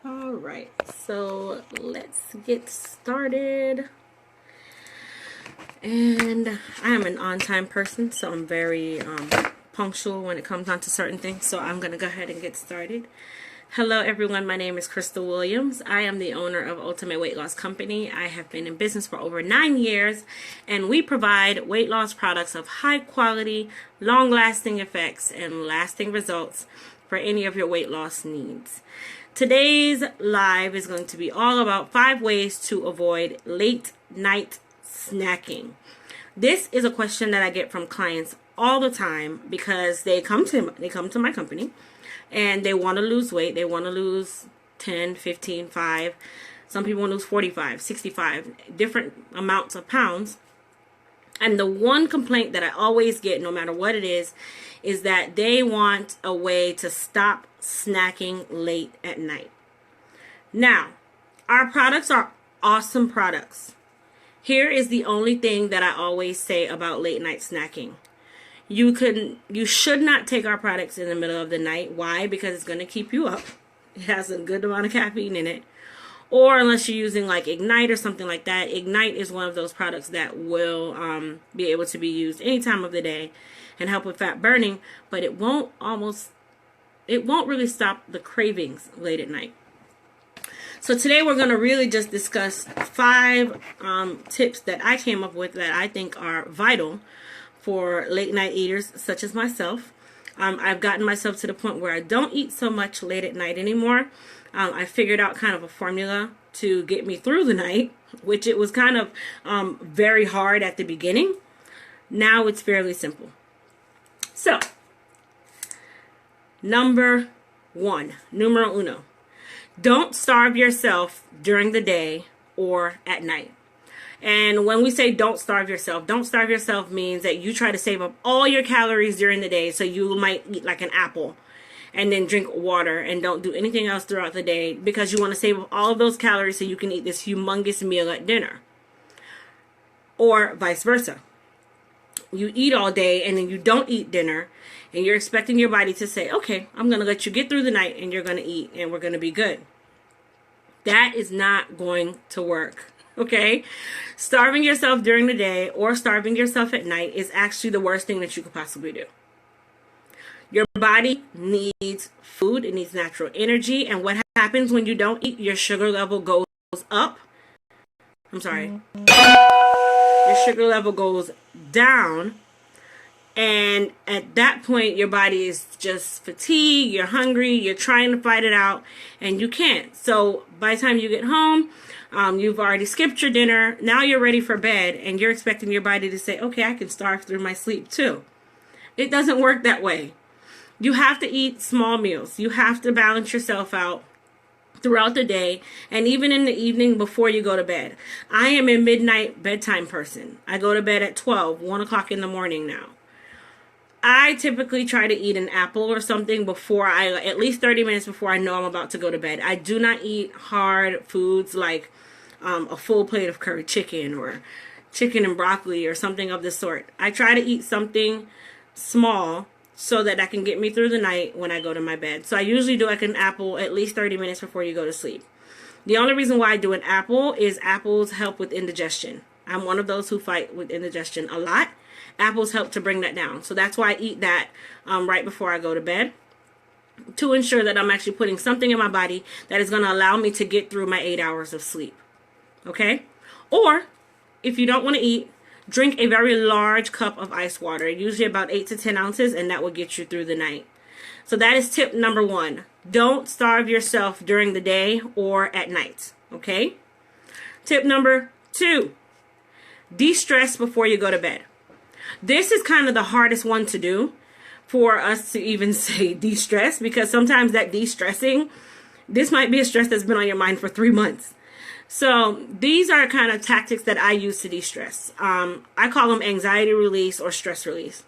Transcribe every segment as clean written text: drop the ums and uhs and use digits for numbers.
All right, so let's get started. And I am an on-time person, so I'm very punctual when it comes down to certain things. So I'm going to go ahead and get started. Hello, everyone. My name is Crystal Williams. I am the owner of Ultimate Weight Loss Company. I have been in business for over 9 years, and we provide weight loss products of high quality, long-lasting effects, and lasting results for any of your weight loss needs. Today's live is going to be all about 5 ways to avoid late night snacking. This is a question that I get from clients all the time because they come to my company and they want to lose weight. They want to lose 10, 15, 5. Some people want to lose 45, 65, different amounts of pounds. And the one complaint that I always get, no matter what it is that they want a way to stop snacking late at night. Now, our products are awesome products. Here is the only thing that I always say about late night snacking. You should not take our products in the middle of the night. Why? Because it's going to keep you up. It has a good amount of caffeine in it. Or unless you're using like Ignite or something like that. Ignite is one of those products that will be able to be used any time of the day and help with fat burning, but it won't really stop the cravings late at night. So today we're going to really just discuss 5 tips that I came up with that I think are vital for late night eaters such as myself. I've gotten myself to the point where I don't eat so much late at night anymore. I figured out kind of a formula to get me through the night, which it was kind of very hard at the beginning. Now it's fairly simple. So, number 1, numero uno. Don't starve yourself during the day or at night. And when we say don't starve yourself means that you try to save up all your calories during the day. So you might eat like an apple and then drink water and don't do anything else throughout the day because you want to save up all of those calories so you can eat this humongous meal at dinner. Or vice versa. You eat all day and then you don't eat dinner and you're expecting your body to say, okay, I'm going to let you get through the night and you're going to eat and we're going to be good. That is not going to work. Okay? Starving yourself during the day or starving yourself at night is actually the worst thing that you could possibly do. Your body needs food. It needs natural energy. And what happens when you don't eat? Your sugar level goes up. Your sugar level goes down. And at that point, your body is just fatigued. You're hungry. You're trying to fight it out. And you can't. So by the time you get home, you've already skipped your dinner. Now you're ready for bed. And you're expecting your body to say, okay, I can starve through my sleep too. It doesn't work that way. You have to eat small meals. You have to balance yourself out throughout the day and even in the evening before you go to bed. I am a midnight bedtime person. I go to bed at 1 o'clock in the morning now. I typically try to eat an apple or something at least 30 minutes before I know I'm about to go to bed. I do not eat hard foods like a full plate of curry chicken or chicken and broccoli or something of the sort. I try to eat something small so that can get me through the night when I go to my bed. So I usually do like an apple at least 30 minutes before you go to sleep. The only reason why I do an apple is apples help with indigestion. I'm one of those who fight with indigestion a lot. Apples help to bring that down. So that's why I eat that right before I go to bed to ensure that I'm actually putting something in my body that is going to allow me to get through my 8 hours of sleep. Okay? Or if you don't want to eat, drink a very large cup of ice water, usually about 8 to 10 ounces, and that will get you through the night. So that is tip number 1. Don't starve yourself during the day or at night. Okay? Tip number 2. De-stress before you go to bed. This is kind of the hardest one to do for us to even say de-stress, because sometimes that de-stressing, this might be a stress that's been on your mind for 3 months. So these are kind of tactics that I use to de-stress. I call them anxiety release or stress release.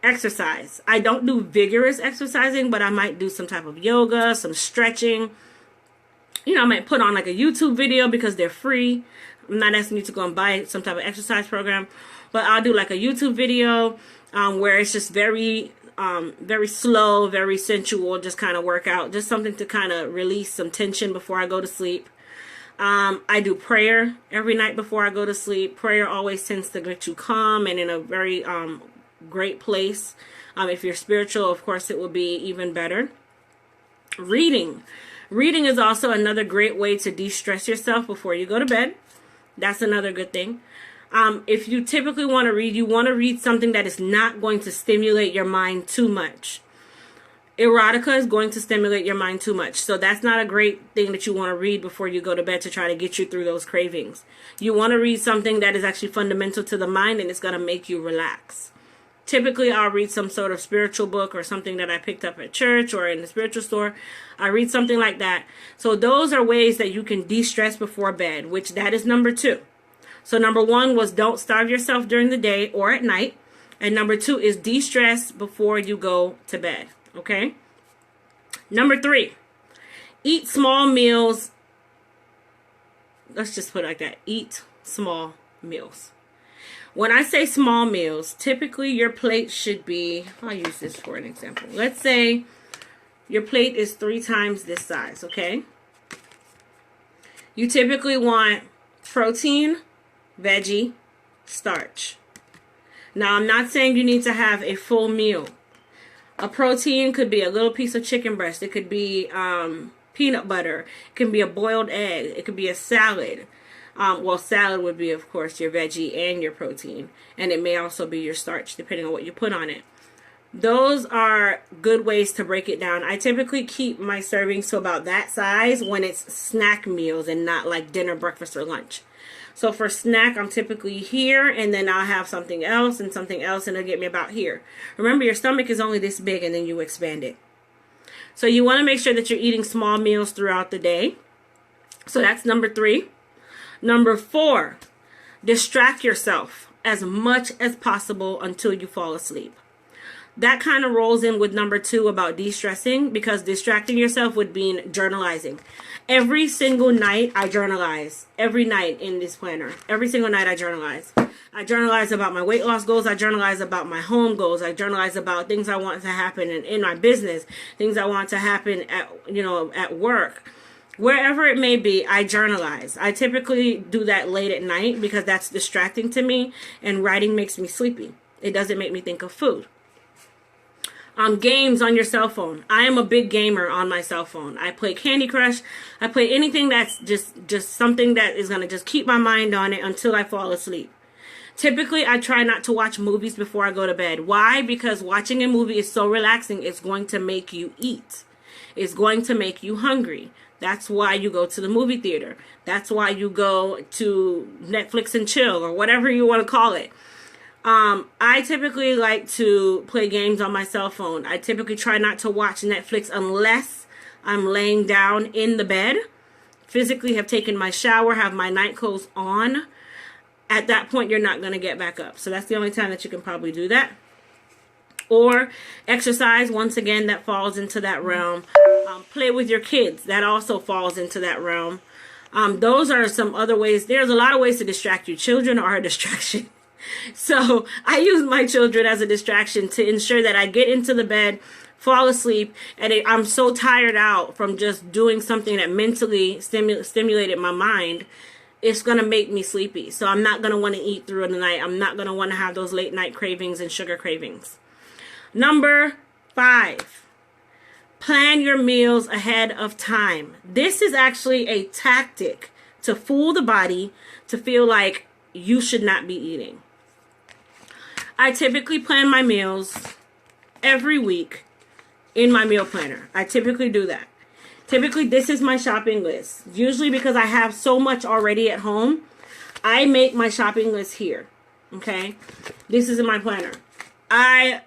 Exercise. I don't do vigorous exercising, but I might do some type of yoga, some stretching. I might put on like a YouTube video because they're free. I'm not asking you to go and buy some type of exercise program, but I'll do like a YouTube video where it's just very very slow, very sensual, just kind of workout, just something to kind of release some tension before I go to sleep. I do prayer every night before I go to sleep. Prayer always tends to get you calm and in a very great place. If you're spiritual, of course, it will be even better. Reading. Reading is also another great way to de-stress yourself before you go to bed. That's another good thing. If you typically want to read, you want to read something that is not going to stimulate your mind too much. Erotica is going to stimulate your mind too much. So that's not a great thing that you want to read before you go to bed to try to get you through those cravings. You want to read something that is actually fundamental to the mind and it's going to make you relax. Typically, I'll read some sort of spiritual book or something that I picked up at church or in the spiritual store. I read something like that. So those are ways that you can de-stress before bed, which that is number 2. So number 1 was don't starve yourself during the day or at night. And number 2 is de-stress before you go to bed. Okay. Number 3, eat small meals. Let's just put it like that. Eat small meals. When I say small meals, typically your plate should be, I'll use this for an example. Let's say your plate is 3 times this size, okay? You typically want protein, veggie, starch. Now, I'm not saying you need to have a full meal. A protein could be a little piece of chicken breast. It could be peanut butter. It can be a boiled egg. It could be a salad. Well, salad would be, of course, your veggie and your protein. And it may also be your starch, depending on what you put on it. Those are good ways to break it down. I typically keep my servings to about that size when it's snack meals and not like dinner, breakfast, or lunch. So for snack, I'm typically here, and then I'll have something else, and it'll get me about here. Remember, your stomach is only this big, and then you expand it. So you want to make sure that you're eating small meals throughout the day. So that's number 3. Number 4, distract yourself as much as possible until you fall asleep. That kind of rolls in with number 2 about de-stressing, because distracting yourself would mean journalizing. Every single night I journalize. Every night in this planner. Every single night I journalize. I journalize about my weight loss goals. I journalize about my home goals. I journalize about things I want to happen in my business. Things I want to happen at work. Wherever it may be, I journalize. I typically do that late at night because that's distracting to me, and writing makes me sleepy. It doesn't make me think of food. Games on your cell phone. I am a big gamer on my cell phone. I play Candy Crush. I play anything that's just something that is going to just keep my mind on it until I fall asleep. Typically, I try not to watch movies before I go to bed. Why? Because watching a movie is so relaxing. It's going to make you eat. It's going to make you hungry. That's why you go to the movie theater. That's why you go to Netflix and chill, or whatever you want to call it. I typically like to play games on my cell phone. I typically try not to watch Netflix unless I'm laying down in the bed, physically have taken my shower, have my night clothes on. At that point, you're not going to get back up. So that's the only time that you can probably do that. Or exercise, once again, that falls into that realm. Play with your kids. That also falls into that realm. Those are some other ways. There's a lot of ways to distract you. Children are a distraction. So I use my children as a distraction to ensure that I get into the bed, fall asleep, and I'm so tired out from just doing something that mentally stimulated my mind. It's going to make me sleepy. So I'm not going to want to eat through the night. I'm not going to want to have those late night cravings and sugar cravings. Number 5, plan your meals ahead of time. This is actually a tactic to fool the body to feel like you should not be eating. I typically plan my meals every week in my meal planner. I typically do that. Typically, this is my shopping list. Usually because I have so much already at home, I make my shopping list here. Okay? This is in my planner. I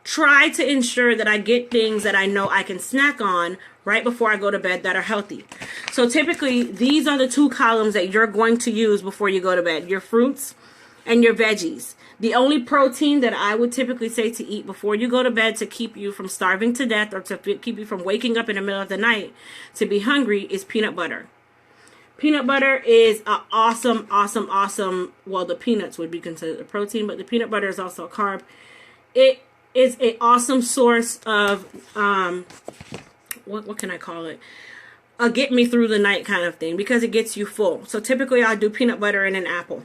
try to ensure that I get things that I know I can snack on right before I go to bed that are healthy. So typically, these are the 2 columns that you're going to use before you go to bed. Your fruits and your veggies. The only protein that I would typically say to eat before you go to bed to keep you from starving to death or to keep you from waking up in the middle of the night to be hungry is peanut butter. Peanut butter is an awesome, well, the peanuts would be considered a protein, but the peanut butter is also a carb. It is an awesome source of, what can I call it? A get me through the night kind of thing, because it gets you full. So typically I'll do peanut butter and an apple.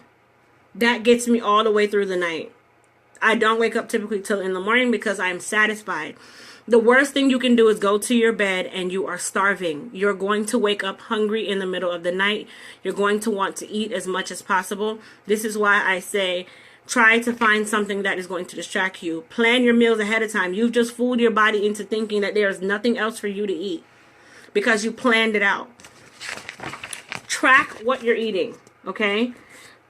That gets me all the way through the night. I don't wake up typically till in the morning because I'm satisfied. The worst thing you can do is go to your bed and you are starving. You're going to wake up hungry in the middle of the night. You're going to want to eat as much as possible. This is why I say try to find something that is going to distract you. Plan your meals ahead of time. You've just fooled your body into thinking that there is nothing else for you to eat because you planned it out. Track what you're eating, okay?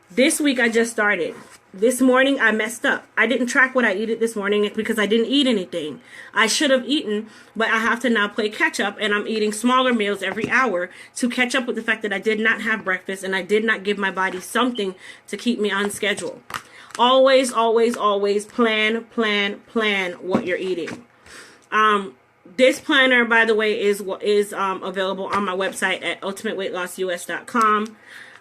This week I just started. This morning I messed up. I didn't track what I ate this morning because I didn't eat anything. I should have eaten, but I have to now play catch up, and I'm eating smaller meals every hour to catch up with the fact that I did not have breakfast and I did not give my body something to keep me on schedule. Always, always, always plan what you're eating. This planner, by the way, is available on my website at ultimateweightlassus.com.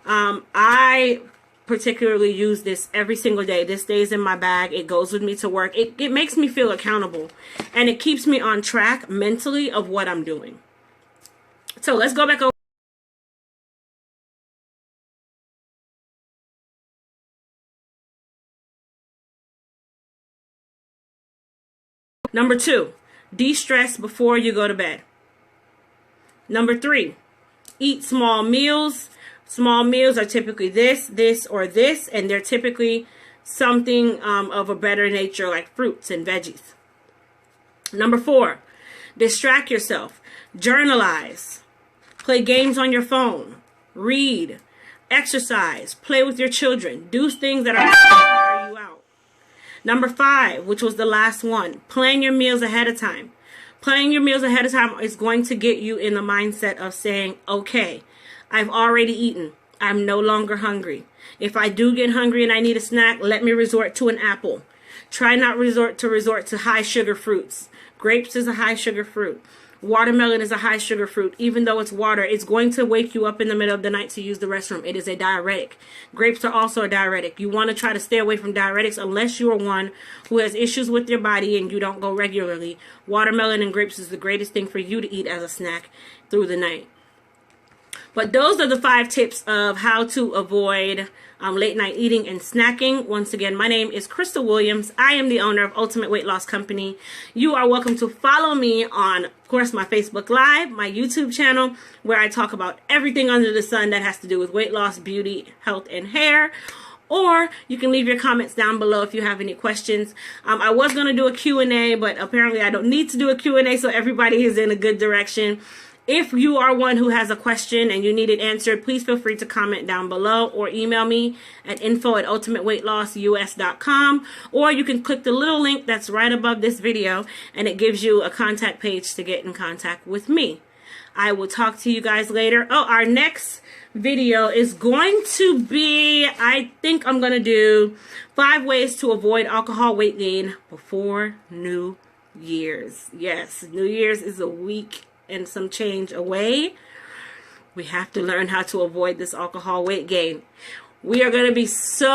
I particularly use this every single day. This stays in my bag. It goes with me to work. It makes me feel accountable, and it keeps me on track mentally of what I'm doing. So let's go back over. Number 2, de-stress before you go to bed. Number 3, eat small meals. Small meals are typically this, or this, and they're typically something of a better nature, like fruits and veggies. Number 4, distract yourself. Journalize. Play games on your phone. Read. Exercise. Play with your children. Do things that are going to tire you out. Number 5, which was the last one, plan your meals ahead of time. Planning your meals ahead of time is going to get you in the mindset of saying, okay, I've already eaten. I'm no longer hungry. If I do get hungry and I need a snack, let me resort to an apple. Try not resort to high sugar fruits. Grapes is a high sugar fruit. Watermelon is a high sugar fruit. Even though it's water, it's going to wake you up in the middle of the night to use the restroom. It is a diuretic. Grapes are also a diuretic. You want to try to stay away from diuretics unless you are one who has issues with your body and you don't go regularly. Watermelon and grapes is the greatest thing for you to eat as a snack through the night. But those are the 5 tips of how to avoid late night eating and snacking. Once again, my name is Crystal Williams. I am the owner of Ultimate Weight Loss Company. You are welcome to follow me on, of course, my Facebook Live, my YouTube channel, where I talk about everything under the sun that has to do with weight loss, beauty, health, and hair. Or you can leave your comments down below if you have any questions. I was going to do a Q&A, but apparently I don't need to do a Q&A, so everybody is in a good direction. If you are one who has a question and you need it answered, please feel free to comment down below or email me at info@ultimateweightlassus.com, or you can click the little link that's right above this video and it gives you a contact page to get in contact with me. I will talk to you guys later. Oh, our next video is going to be, I think I'm going to do 5 ways to avoid alcohol weight gain before New Year's. Yes, New Year's is a week and some change away. We have to learn how to avoid this alcohol weight gain. We are going to be so